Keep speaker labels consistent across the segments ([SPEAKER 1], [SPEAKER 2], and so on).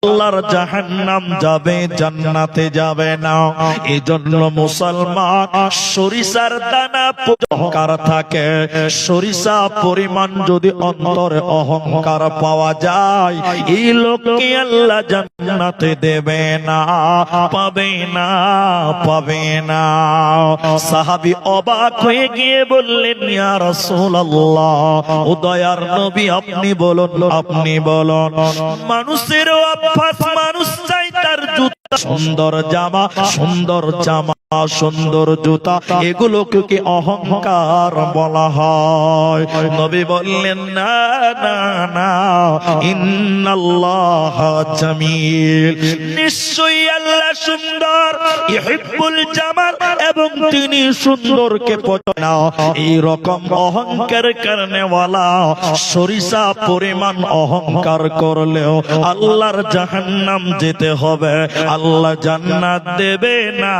[SPEAKER 1] আল্লাহর জাহান্নাম যাবে, জান্নাতে যাবে না। এজন্য মুসলমান সরিষার দানা অহংকার থাকে, সরিষা পরিমাণ যদি অন্তরে অহংকার পাওয়া যায়, এই লোককে আল্লাহ জান্নাতে দেবে না, পাবে না, পাবে না। সাহাবী অবাক হয়ে গিয়ে বললেন, ইয়া রাসূলুল্লাহ, ও দয়ার নবী, আপনি বলুন, আপনি বলুন। মানুষের অভ্যাস, মানুষ চাই তার জুতা সুন্দর, জামা সুন্দর, জামা সুন্দর, জুতা, এগুলোকে কি অহংকার বলা হয়? নবী বললেন, না না না, ইন্নাল্লাহা জামিল, নিশ্চয়ই আল্লাহ সুন্দর, ইহিব্বুল জামাল, এবং তিনি সুন্দরকে পছন্দ। এই রকম অহংকার করনেওয়ালা সরিষা পরিমাণ অহংকার করলেও আল্লাহর জাহান্নাম যেতে হবে, আল্লাহ জান্নাত দেবে না,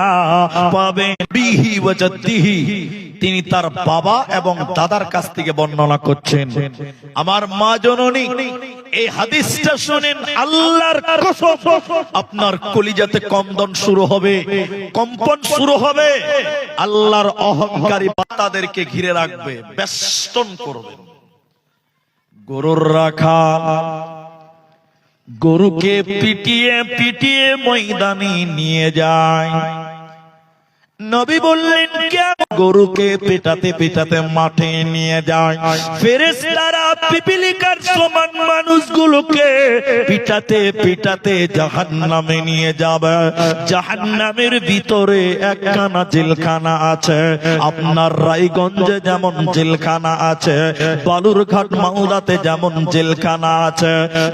[SPEAKER 1] পাবে। বিহি ওয়া জাদ্দিহি, তিনি তার বাবা এবং দাদার কাছ থেকে বর্ণনা করছেন। আমার মা জননী, এই হাদিসটা শুনেন, আল্লাহর কসম, আপনার কলিজাতে কম্পন শুরু হবে, কম্পন শুরু হবে। আল্লাহর অহংকারী বান্দাদেরকে ঘিরে রাখবে, বেষ্টন করবে। গরুর রাখা গরুকে পিটিয়ে পিটিয়ে ময়দানে নিয়ে যায়। নবী বললেন, কেন? গরুকে পেটাতে পেটাতে মাঠে নিয়ে যায়। ফেরেশতারা পিপিলিকার সমান মানুষগুলোকে পিটাতে পিটাতে জাহান্নামে নিয়ে যাবে। জাহান্নামের ভিতরে একখানা জেলখানা আছে। আপনার রায়গঞ্জে যেমন জেলখানা আছে, বালুরঘাট মাওলাতে যেমন জেলখানা আছে,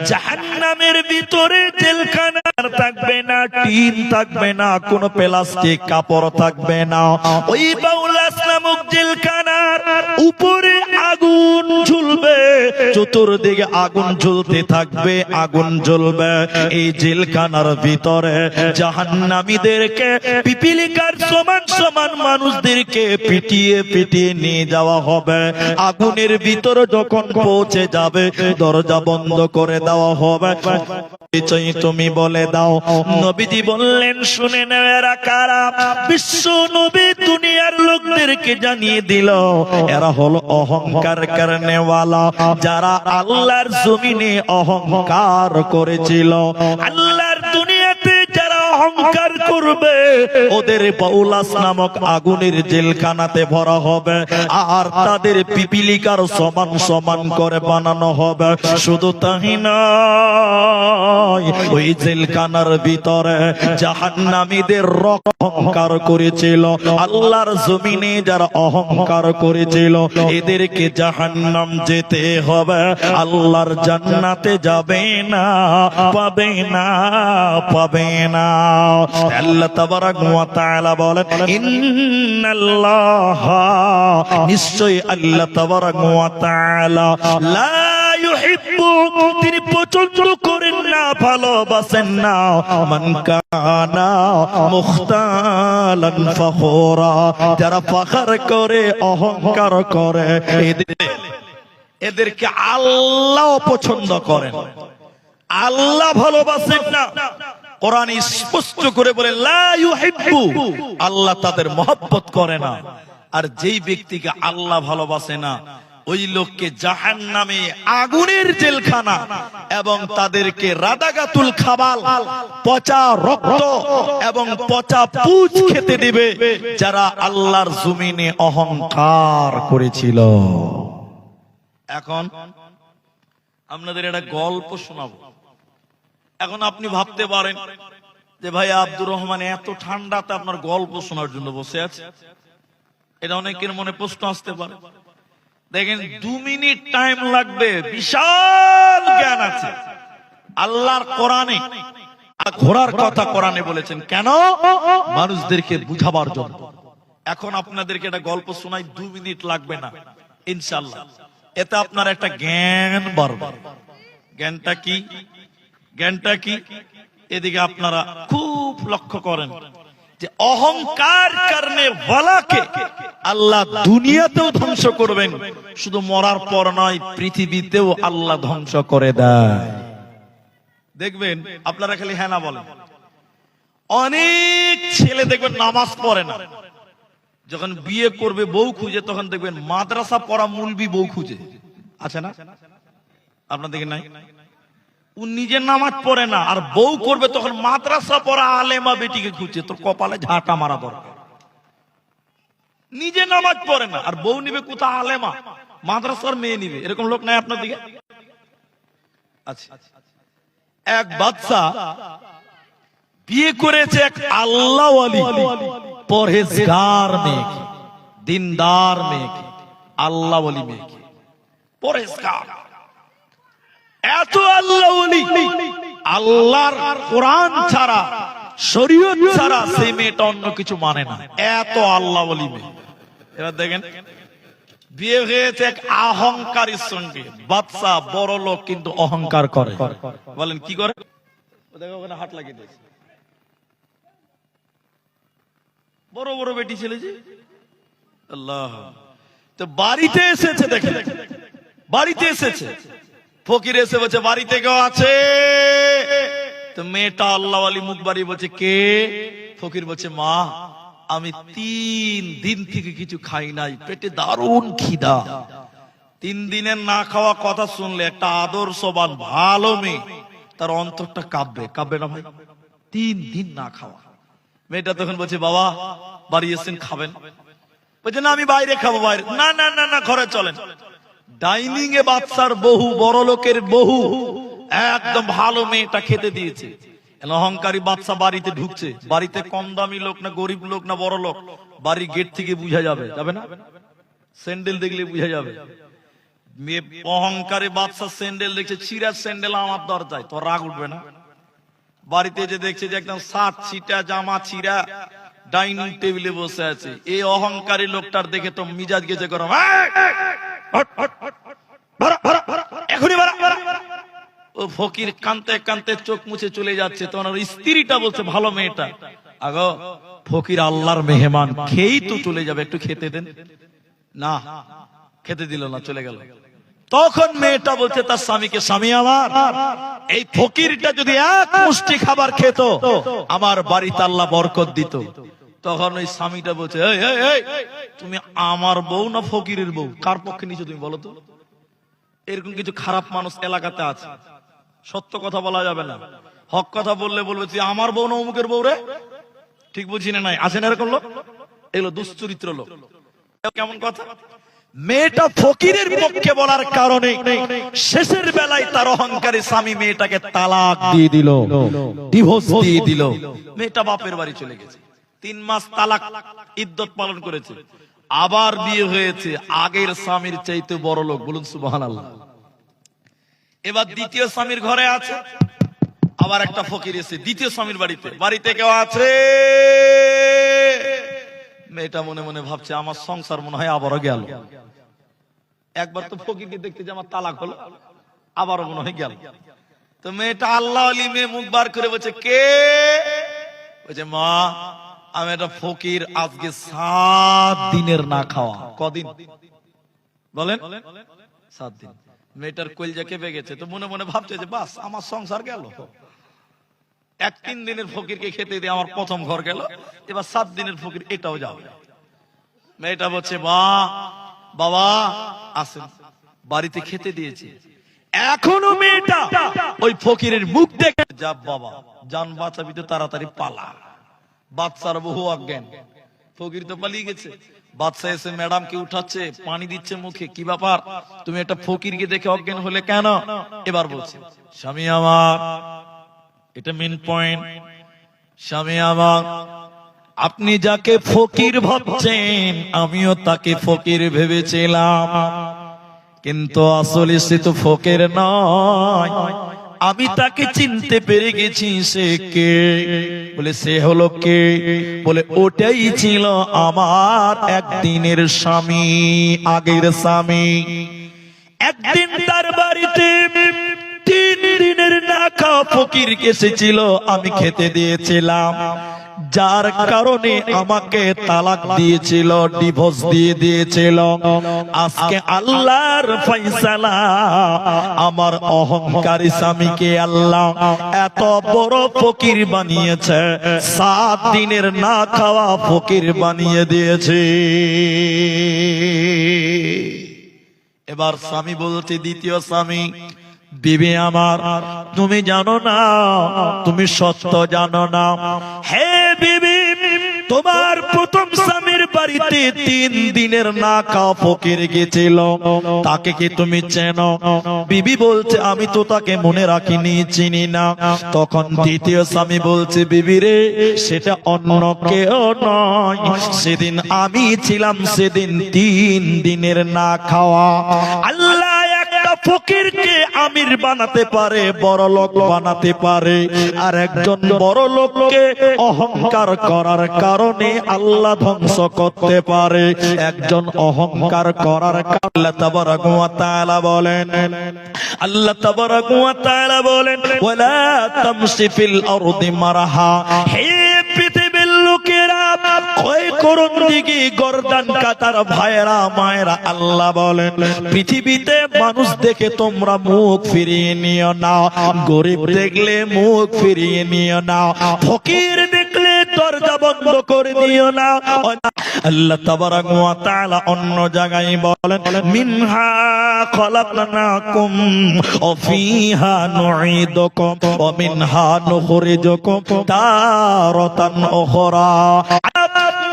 [SPEAKER 1] জাহান্নামের ভিতরে জেলখানা থাকবে না, টিন থাকবে না, কোন প্লাস্টিক কাপড় থাকবে না। ওই বাউলাস নামক জেলখানার উপরে আগুন ঝুলবে, চতুর্দিকে আগুন ঝুলতে থাকবে, আগুন জ্বলবে। এই জেলখানার ভিতরে জাহান্নামীদেরকে, পিপিলিকার সমান সমান মানুষদেরকে পিটিয়ে পিটিয়ে নিয়ে যাওয়া হবে। আগুনের ভিতরে যখন পৌঁছে যাবে, দরজা বন্ধ করে দেওয়া হবে। তুমি বলে দাও। নবীজি বললেন, শুনে নাও, এরা কারা? বিশ্ব নবী দুনিয়ার লোকদেরকে জানিয়ে দিল, এরা হলো অহংকার করনেওয়ালা, যারা আল্লাহর জমিনে অহংকার করেছিল। আল্লাহর দুনিয়াতে যারা অহংকার করবে, ওদের বাউলাস নামক আগুনের জেলখানাতে ভরা হবে, আর তাদের পিপিলিকার সমান সমান করে বানানো হবে। শুধু তাই নয়, ওই জেলখানার ভিতরে জাহান্নামীদের অহংকার করেছিল, আল্লাহর জমিনে যারা অহংকার করেছিল, এদেরকে জাহান্নাম যেতে হবে, আল্লাহর জান্নাতে যাবে না, পাবে না, পাবে না। আল্লাহ তাবারাক ওয়া তাআলা বলেন, ইন্নাল্লাহা, নিশ্চয়ই আল্লাহ তাবারাক ওয়া তাআলা, লা ইউহিব্বু, তিনি পছন্দ করেন না, ভালোবাসেন না, মান কানা মুখতালান ফখুরা, যারা ফখর করে, অহংকার করে, এদেরকে আল্লাহ পছন্দ করেন, আল্লাহ ভালোবাসেন না। কোরআন স্পষ্ট করে বলে, লা ইউহিব্বু, আল্লাহ তাদের মহব্বত করে না। আর যেই ব্যক্তিকে আল্লাহ ভালোবাসে না, ওই লোককে জাহান্নামে আগুনের জেলখানা এবং তাদেরকে রাদাগাতুল খাবাল, পচা রক্ত এবং পচা পুঁজ খেতে দিবে, যারা আল্লাহর জমিনে অহংকার করেছিল। এখন আপনাদের একটা গল্প শোনাবো। এখন আপনি ভাবতে পারেন যে, ভাই আব্দুর রহমান এত ঠান্ডাতে আপনার গল্প শোনার জন্য বসে আছে, এটা অনেকের মনে প্রশ্ন আসতে পারে। দেখেন, 2 মিনিট টাইম লাগবে, বিশাল জ্ঞান আছে আল্লাহর কোরআনে। ঘোড়ার কথা কোরআনে বলেছেন, কেন? মানুষদেরকে বুঝাবার জন্য। এখন আপনাদেরকে একটা গল্প শোনাই, 2 মিনিট লাগবে না ইনশাআল্লাহ। এতে আপনার একটা জ্ঞান বাড়বে। জ্ঞানটা কি? জ্ঞানটা কি? এদিকে আপনারা খুব লক্ষ্য করেন যে অহংকার করনে ওয়ালাকে আল্লাহ দুনিয়াতেও ধ্বংস করবেন, শুধু মরার পর নয়, পৃথিবীতেও আল্লাহ ধ্বংস করে দেয়। দেখবেন আপনারা খালি হ্যাঁ না বলেন, অনেক ছেলে দেখবেন নামাজ পড়ে না, যখন বিয়ে করবে বউ খুঁজে তখন দেখবেন মাদ্রাসা পড়া মুলবি বউ খুঁজে, আছে না? আপনার দেখেন নাই? ও নিজে নামাজ পড়ে না, আর বউ করবে তখন মাদ্রাসা পড়া আলেমা বেটিকে খুঁজছে। তোর কপালে ঝাঁটা মারা দরকার। নিজে নামাজ পড়ে না আর বউ নিবে কোথা আলেমা, মাদ্রাসার মেয়ে নিবে, এরকম লোক নাই আপনার দিকে? আচ্ছা, এক বাদশা বিয়ে করেছে এক আল্লাহওয়ালি পরহেজগার মেয়েকে, দিনদার মেয়েকে, আল্লাহওয়ালি মেয়েকে, পরহেজগার। এত আল্লাহওয়ালি, আল্লাহর কোরআন ছাড়া, শরীয়ত ছাড়া সেই মেয়েটা অন্য কিছু মানে না, এত আল্লাহওয়ালি মেয়ে। এবার দেখেন বিয়ে হয়েছে এক অহংকারীর সঙ্গে। বাদশা বড় লোক কিন্তু অহংকার করে। বলেন কি করে? দেখো ওখানে হাত লাগিয়ে দিয়েছে, বড় বড় বেটি ছেলে যে আল্লাহ। তো বাড়িতে এসেছে, দেখেন বাড়িতে এসেছে, ফকির এসে বলছে বাড়িতে কেউ আছে? তো মেয়েটা আল্লাহওয়ালি মুখ বাড়িয়ে বলছে কে? ফকির বলছে মা, আমি 3 দিন থেকে কিছু খাই নাই, পেটে দারুণ খিদা। 3 দিনের না খাওয়া কথা শুনলে একটা আদর্শবান ভালো মেয়ে তার অন্তরটা কাঁপবে, কাঁপবে না ভাই? 3 দিন না খাওয়া। মেয়েটা তখন বলছে বাবা বাড়ি এসেছেন, খাবেন? বলছে না আমি বাইরে খাবো। বাইরে? না না না না, ঘরে চলেন। ডাইনিং এ বাদশার বহু, বড় লোকের বহু, একদম ভালো মেয়েটা খেতে দিয়েছে। অহংকারী বাদশা বাড়িতে ঢুকছে। বাড়িতে কম দামি লোক না গরিব লোক না বড় লোক, বাড়ির গেট থেকে বুঝা যাবে, যাবে না? স্যান্ডেল দেখলে বুঝা যাবে। অহংকারী বাদশা স্যান্ডেল দেখছে, ছিঁড়া স্যান্ডেল আমার দরজায়, তো রাগ উঠবে না? বাড়িতে যে দেখছে যে একদম শার্ট ছিটা, জামা ছিঁড়া, ডাইনিং টেবিলে বসে আছে, এই অহংকারী লোকটার দেখে তো মিজাজ গেছে গরম। ও ফকির কানতে কানতে চোখ মুছে চলে যাচ্ছে। তো ওনার স্ত্রীটা বলছে ভালো মেয়েটা, আগো ফকির আল্লাহর মেহমান, খেয়েই তো চলে যাবে, একটু খেতে দেন না। খেতে দিল না, চলে গেল। তখন মেয়েটা বলছে তার স্বামীকে, স্বামী আমার, এই ফকিরটা যদি এক মুষ্টি খাবার খেত আমার বাড়িতে আল্লাহ বরকত দিত। তখন ওই স্বামীটা বলছে এই এই এই, তুমি আমার বউ না ফকিরের বউ, কার পক্ষে নিছো তুমি বলো তো? এরকম কিছু খারাপ মানুষ এলাকাতে আছে, সত্য কথা বলা যাবে না, হক কথা বললে বলবে তুই আমার বউ না অমুকের বউ রে। ঠিক বুঝি না? নাই আছেন এরকম লোক? এগুলো দুশ্চরিত্র লোক। কেমন কথা? মেয়েটা ফকিরের পক্ষে বলার কারণে শেষের বেলায় তার অহংকারী স্বামী মেয়েটাকে তালাক দিয়ে দিল, ডিভোর্স দিয়ে দিল। মেয়েটা বাপের বাড়ি চলে গেছে। 3 মাস তালাক ইদ্যত পালন করেছে, আবার বিয়ে হয়েছে আগের স্বামীর চাইতে বড় লোক। বলুন সুবহানাল্লাহ। এবার দ্বিতীয় স্বামীর ঘরে আছে, আবার একটা ফকির এসে দ্বিতীয় স্বামীর বাড়িতে, বাড়িতে কেউ আছে? মেয়েটা মনে মনে ভাবছে আমার সংসার মনে হয় আবারও গেল। একবার তো ফকিরকে দেখতে যে আমার তালাক হলো, আবারও মনে হয় গেল। তো মেয়েটা আল্লাহওয়ালি মেয়ে মুখ বার করে বলছে কে? বলছে মা, আমি একটা ফকির, আজকে 7 দিনের না খাওয়া। কদিন বলেন? 7 দিন। মেয়েটার কলজা কেঁপে গেছে। তো মনে মনে ভাবছে যে বাস আমার সংসার গেল, 1-3 দিনের ফকিরকে খেতে দিয়ে আমার প্রথম ঘর গেল, এবার 7 দিনের ফকির এটাও যাবে। মেয়েটা বলছে মা, বাবা আসেন, বাড়িতে খেতে দিয়েছি। এখনো মেয়েটা ওই ফকিরের মুখ দেখে যা বাবা জান বাঁচাবি তো তাড়াতাড়ি পালা। বাদশার বহু অজ্ঞান, ফকির তো পালিয়ে গেছে। বাদশা এসে ম্যাডামকে উঠাচ্ছে, পানি দিচ্ছে মুখে, কি ব্যাপার তুমি একটা ফকিরকে দেখে অজ্ঞান হলে কেন? এবার বলছে স্বামী আমার, এটা মেন পয়েন্ট, স্বামী আমার, আপনি যাকে ফকির ভাবছেন আমিও তাকে ফকির ভেবেছিলাম, কিন্তু আসলে সে তো ফকির নয়। আমি তাকে চিনতে পেরে গেছি। সে কে? বলে সে হলো কে? বলে ওটাই ছিল আমার একদিনের স্বামী, আগের স্বামী। একদিন তার বাড়িতে 3 দিনের না খাওয়া ফকির এসেছিল, আমি খেতে দিয়েছিলাম। যার কারণে আমাকে তালাক দিয়েছিল, ডিভোর্স দিয়ে দিয়েছিল। আজকে আল্লাহর ফয়সালা, আমার অহংকারী স্বামীকে আল্লাহ এত বড় ফকির বানিয়েছে, 7 দিনের না খাওয়া ফকির বানিয়ে দিয়েছে। এবার স্বামী বলছে, দ্বিতীয় স্বামী, বিবি আমার, তুমি জানো না, তুমি সত্য জানো না। হে বিবি, তোমার প্রথম স্বামীর বাড়িতে 3 দিনের না খাওয়া ফকির গেছিল, তাকে কি তুমি চেনো? বিবি বলছে, আমি তো তাকে মনে রাখিনি, চিনি না। তখন দ্বিতীয় স্বামী বলছে, বিবি রে, সেটা অন্য কেউ নয়, সেদিন আমি ছিলাম, সেদিন 3 দিনের না খাওয়া। আল্লাহ একটা ফকিরকে আমির বানাতে পারে, বড় লোক বানাতে পারে, আর একজন বড় লোককে অহংকার করার কারণে আল্লাহ ধ্বংস করতে পারে। একজন অহংকার করার কারণে আল্লাহ তাবারাক ওয়া তাআলা বলেন, আল্লাহ তাবারাক ওয়া তাআলা বলেন, ওয়ালা তামশি ফিল আরদি মারহা। হে পৃথিবীর লোকেরা, ওই করুন দিকে গর্দান কাটার ভাইরা মায়েরা, আল্লাহ বলেন, পৃথিবীতে মানুষ দেখে তোমরা মুখ ফিরিয়ে নিও না, গরিব দেখলে মুখ ফিরিয়ে নিও না, ফকির দেখলে দরজা বন্ধ করে দিও না। আল্লাহ তাবারাক ওয়া তাআলা অন্য জায়গায় বলেন, মিনহা খলাকনাকুম ওয়া ফিহা নুঈদুকুম ওয়া মিনহা নুখরিজুকুম তারাতান উখরা।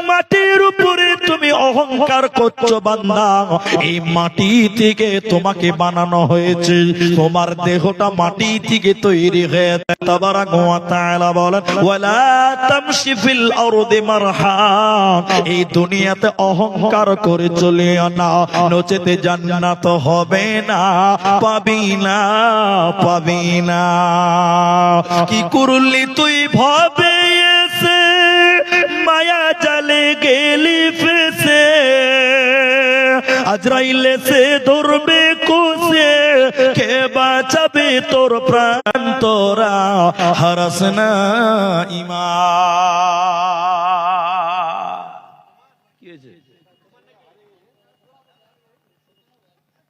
[SPEAKER 1] মাটির উপরে তুমি অহংকার করছো বান্দা, এই মাটি থেকে তোমাকে বানানো হয়েছে, তোমার দেহটা মাটি থেকে তৈরি হয়েছে। তাবারাক ওয়া তাআলা বলেন, ওয়ালা তামশি ফিল আরদি মারহা। এই দুনিয়াতে অহংকার করে চলিও না, নচেতে জান্নাত হবে না, পাবি না, পাবি না। কি করলি তুই ভবে এসে, মায়া জালে গেলি ফেসে, আজরাইল এসে ধরবে কোসে, কে বাঁচাবে তোর প্রাণ, তোরা হারাস না ঈমান।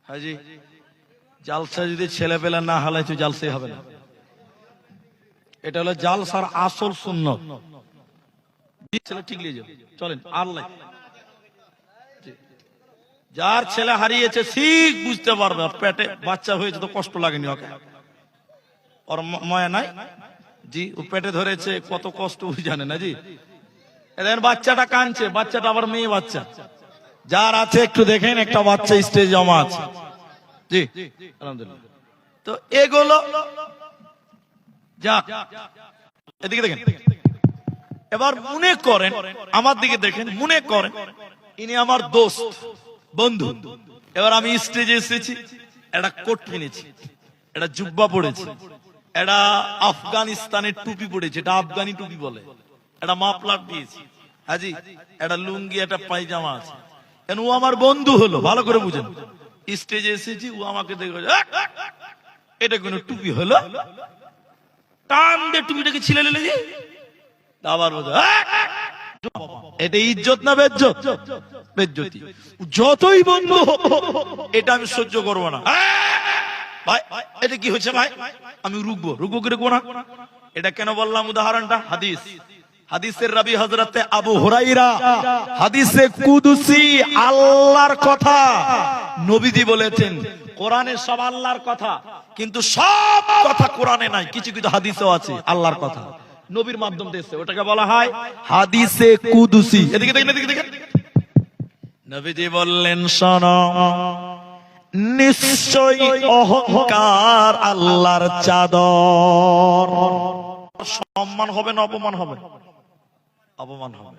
[SPEAKER 1] হাজি, জালসা যদি ছেলে পেলে না হালাই তো জালসাই হবে না। এটা হলো জালসার আসল সুন্নত। ছেলে ঠিক লিয়ে যাও, চলেন আল্লাহ। যার ছেলে হারিয়েছে ঠিক বুঝতে পারবে, পেটে বাচ্চা হয়েছে তো কষ্ট লাগেনি ওকে, ওর ময়া নাই জি, ও পেটে ধরেছে কত কষ্ট জানে না জি। এদের বাচ্চাটা কাঁদছে, বাচ্চাটা আবার মেয়ে বাচ্চা। যার আছে একটু দেখেন, একটা বাচ্চা স্টেজ জমা আছে জি, আলহামদুলিল্লাহ। তো এগুলো যাক, এদিকে দেখেন। এবার মনে করেন, আমার দিকে দেখেন, মনে করেন ইনি আমার দোস্ত, বন্ধু। এবার আমি স্টেজে এসেছি, একটা কোট কিনেছি, একটা জুব্বা পড়েছি, একটা আফগানিস্তানের টুপি পড়েছি, এটা আফগানি টুপি বলে, একটা মাফলার দিয়েছি হাজি, একটা লুঙ্গি, একটা পায়জামা আছে। কেন? ও আমার বন্ধু হলো, ভালো করে বুঝেন। স্টেজে এসেছি, ও আমাকে দেখে এটা কোন টুপি হলো, টান দিয়ে টুপিটাকে ছিলে লেগে আবার এটা ইজ্জত না বেজ্জত? বেজ্জতি। যতই বন্ধু এটা আমি সহ্য করবো না। ভাই এটা কি হচ্ছে ভাই, আমি রুকবো, রুকবো করে কোনা। এটা কেন বললাম উদাহরণটা? হাদিস, হাদিসের রাবি হযরতে আবু হুরায়রা, হাদিসে কুদসি, আল্লাহর কথা নবীজি বলেছেন। কোরআনে সব আল্লাহর কথা, কিন্তু সব কথা কোরআনে নাই, কিছু কিছু হাদিসেও আছে আল্লাহর কথা, নবীর মাধ্যম দিয়েছে, ওটাকে বলা হয় হাদিসে কুদসি। এদিকে দেখেন, এদিকে দেখেন। নবীজি বললেন, শোনো, নিশ্চয়ই অহংকার আল্লাহর চাদর। সম্মান হবে না অপমান হবে? অপমান হবে।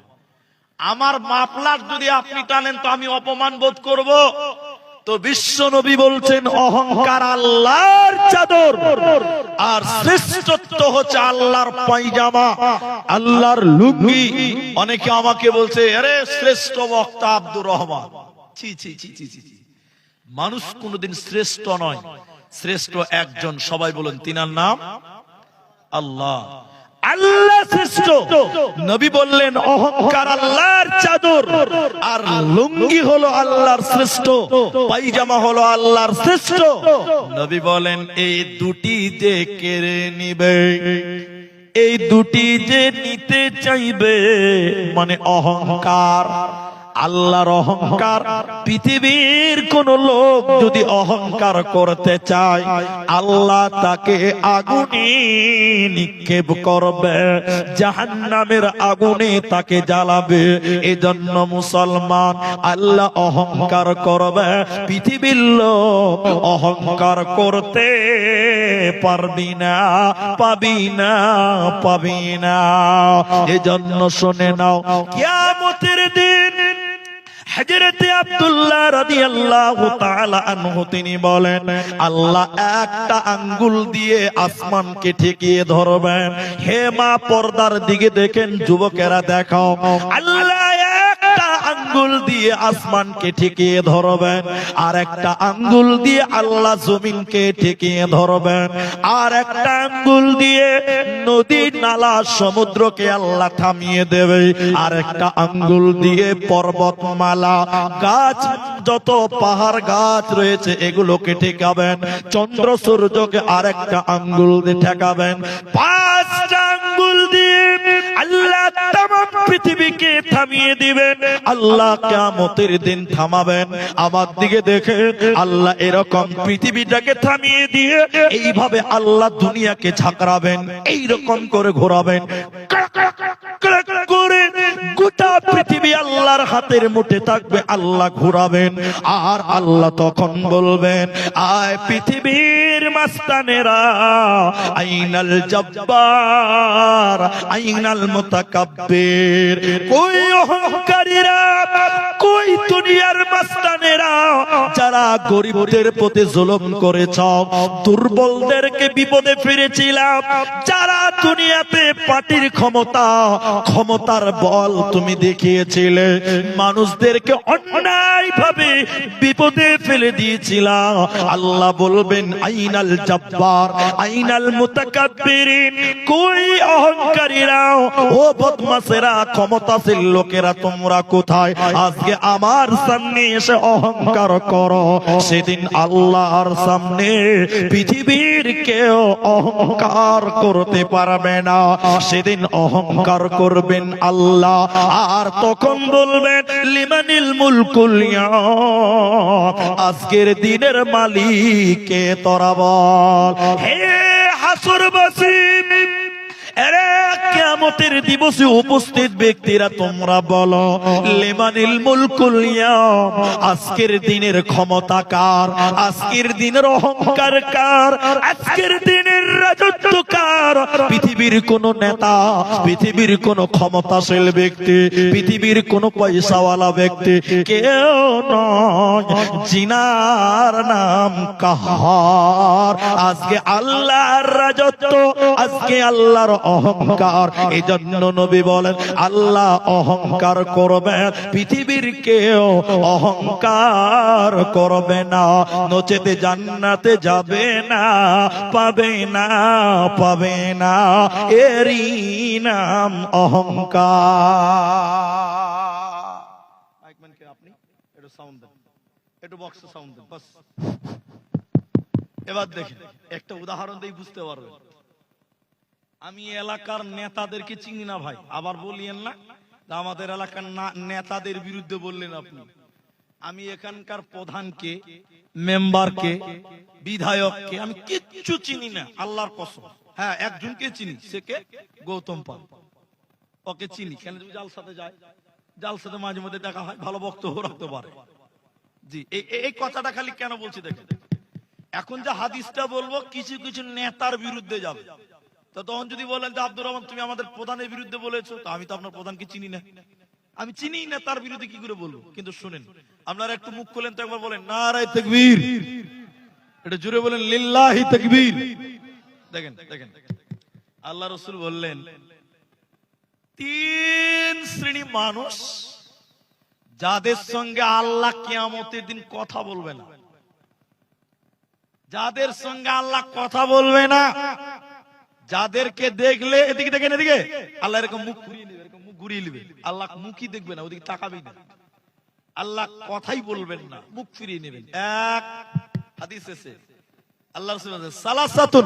[SPEAKER 1] আমার মাফলার যদি আপনি টানেন তো আমি অপমান বোধ করব। তো বিশ্ব নবী বলছেন, অহংকার আল্লাহর চাদর, আর শ্রেষ্ঠত্ব হচ্ছে আল্লাহর পায়জামা, আল্লাহর লুঙ্গি। অনেকে আমাকে বলছে, আরে শ্রেষ্ঠ বক্তা আব্দুর রহমান। ছি ছি ছি ছি ছি। মানুষ কোনদিন শ্রেষ্ঠ নয়, শ্রেষ্ঠ একজন। সবাই বলেন, তিনার নাম আল্লাহ। আল্লাহ শ্রেষ্ঠ। নবী বললেন অহংকার আল্লাহর চাদর, আর লুঙ্গি হলো আল্লাহর শ্রেষ্ঠ, পায়জামা হলো আল্লাহর শ্রেষ্ঠ। নবী বলেন এই দুটি যে কেড়ে নিবে, এই দুটি যে নিতে চাইবে, মানে অহংকার, আল্লাহর অহংকার। পৃথিবীর কোন লোক যদি অহংকার করতে চায়, আল্লাহ তাকে আগুনে নিক্ষেপ করবে, জাহান্নামের আগুনে তাকে জ্বালাবে। এজন্য মুসলমান, আল্লাহ অহংকার করবে, পৃথিবীর লোক অহংকার করতে পারবি না, পাবি না, পাবি না। এজন্য শুনে নাও, কিয়ামতের দিন হযরতে আব্দুল্লাহ রাদিয়াল্লাহু তাআলা আনহু তিনি বলেন, আল্লাহ একটা আঙ্গুল দিয়ে আসমানকে ঠেকিয়ে ধরবেন। হে মা, পর্দার দিকে দেখেন, যুবকেরা দেখো, আল্লাহ একটা আঙ্গুল দিয়ে আসমানকে ঠেকিয়ে ধরবেন, আর একটা আঙ্গুল দিয়ে আল্লাহ জমিনকে ঠেকিয়ে ধরবেন, আর একটা আঙ্গুল দিয়ে নদী নালা সমুদ্রকে আল্লাহ থামিয়ে দেবে, আর একটা আঙ্গুল দিয়ে পর্বতমালা, গাছ, যত পাহাড় গাছ রয়েছে এগুলোকে ঠেকাবেন, চন্দ্র সূর্যকে আরেকটা আঙ্গুল দিয়ে ঠেকাবেন। পাঁচটা আঙ্গুল দিয়ে আল্লাহ তামাম পৃথিবীকে থামিয়ে দিবেন। আল্লাহ কিয়ামতের দিন থামাবেন। আমার দিকে দেখে আল্লাহ এরকম পৃথিবীটাকে থামিয়ে দিয়ে এইভাবে আল্লাহ দুনিয়াকে ঝাঁকড়াবেন, এইরকম করে ঘোরাবেন, করে গোটা পৃথিবী আল্লাহর হাতের মুঠে থাকবে, আল্লাহ ঘোরাবেন। আর আল্লাহ তখন বলবেন, আয় পৃথিবীর মাস্তানেরা, আইনাল জব্বার, আইনাল মুতাকাব্বির, কই অহংকারীরা, কই দুনিয়ার মাস্তানেরা, যারা গরিবদের প্রতি জুলুম করেছ, দুর্বলদেরকে বিপদে ফিরেছিলাম, যারা দুনিয়াতে পার্টির ক্ষমতা, ক্ষমতার বল তুমি দেখিয়েছিলে, মানুষদেরকে অন্যায় ভাবে বিপদে ফেলে দিয়েছিলাম, আল্লাহ বলবেন, আইনাল জব্বার, আইনাল মুতাকাব্বিরিন, কই অহংকারীরা, ও বদমাশেরা, ক্ষমতাশীল লোকেরা, তোমরা কোথায়? আজকে আমার সামনে এসে অহংকার করো। সেদিন আল্লাহর সামনে পৃথিবীর কেউ অহংকার করতে পারবে না। সেদিন অহংকার করবেন আল্লাহ, আর তখন বলবেন, লিমানিল মুলকুল ইয়াউম, আজকের দিনের মালিক কে তোরা বল। হে হাসরবাসী, এরে কিয়ামতের দিবসে উপস্থিত ব্যক্তিরা, তোমরা বলো, লিমানিল মুলকুল ইয়াউম, আজকের দিনের ক্ষমতা কার? আজকের দিনের অহংকার কার? আজকের দিনের রাজত্ব কার? পৃথিবীর কোন নেতা, পৃথিবীর কোন ক্ষমতাশীল ব্যক্তি, পৃথিবীর কোন পয়সাওয়ালা ব্যক্তি কেউ নয়, জিনার নাম কাহার। আজকে আল্লাহর রাজত্ব, আজকে আল্লাহর অহংকার। এই জন্য নবী বলেন, আল্লাহ অহংকার করবে, পৃথিবীর কেউ অহংকার করবে না, নচেতে জান্নাতে যাবে না, পাবে না, পাবে না। এরই নাম অহংকার। আপনি একটু সাউন্ড দেন, একটু বক্সে সাউন্ড দেন, বাস। এবার দেখেন, একটা উদাহরণ দিয়ে বুঝতে পারবেন। আমি এলাকার নেতাদেরকে চিনি না ভাই, আবার বলিয়েন না আমাদের এলাকার নেতাদের বিরুদ্ধে বললেন আপনি। আমি এখানকার প্রধানকে, মেম্বারকে, বিধায়ককে আমি কিচ্ছু চিনি না, আল্লাহর কসম। হ্যাঁ, একজনকে চিনি, সে কে? গৌতম পাল। ওকে চিনি, কেন? জালসাতে যায়, জালসাতে মাঝে মধ্যে দেখা হয়, ভালো বক্তব্য রাখতে পারে। জি, এই কথাটা খালি কেন বলছি দেখেন, এখন যে হাদিসটা বলবো কিছু কিছু নেতার বিরুদ্ধে যাবে। তো তখন যদি বলেন যে আব্দুর রহমান তুমি আমাদের প্রধানের বিরুদ্ধে বলেছো, তো আমি তো আপনার প্রধানকে চিনি না, আমি চিনি না, তার বিরুদ্ধে কি করে বলবো? কিন্তু শুনেন, আপনারা একটু মুখ খোলেন তো, একবার বলেন নারায়ে তাকবীর, এটা জোরে বলেন লিল্লাহি তাকবীর। দেখেন দেখেন, আল্লাহ রাসূল বললেন, তিন শ্রেণী মানুষ যাদের সঙ্গে আল্লাহ কিয়ামতের দিন কথা বলবে না, যাদের সঙ্গে আল্লাহ কথা বলবে না, যাদেরকে দেখলে এদিকে দেখেন, এদিকে আল্লাহ এরকম মুখ ঘুরিয়ে নেবে, এরকম মুখ ঘুরিয়ে নেবে। আল্লাহ মুখই দেখবে না, ওদিকে তাকাবেই না, আল্লাহ কথাই বলবেন না, মুখ ফিরিয়ে নেবেন। এক হাদিস এসে আল্লাহ রাসূল বলেন, সালাসাতুন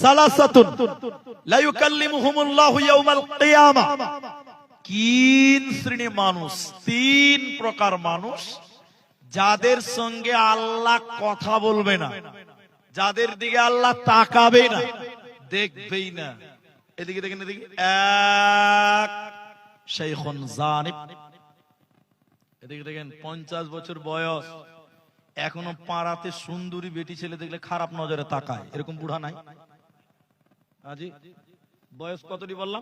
[SPEAKER 1] সালাসাতুন লা ইউকাল্লিমুহুমুল্লাহু ইয়াউমাল কিয়ামা। তিন শ্রেণীর মানুষ, তিন প্রকার মানুষ, যাদের সঙ্গে আল্লাহ কথা বলবে না, যাদের দিকে আল্লাহ তাকাবে না, দেখবেই না। এদিকে দেখেন, এদিকে। এক শাইখুন জানিব, এদিকে দেখেন 50 বছর বয়স, এখনো পাড়াতে সুন্দরী বেটি ছেলে দেখলে খারাপ নজরে তাকায়, এরকম বুড়া নাই? আজি বয়স কতটি বললাম?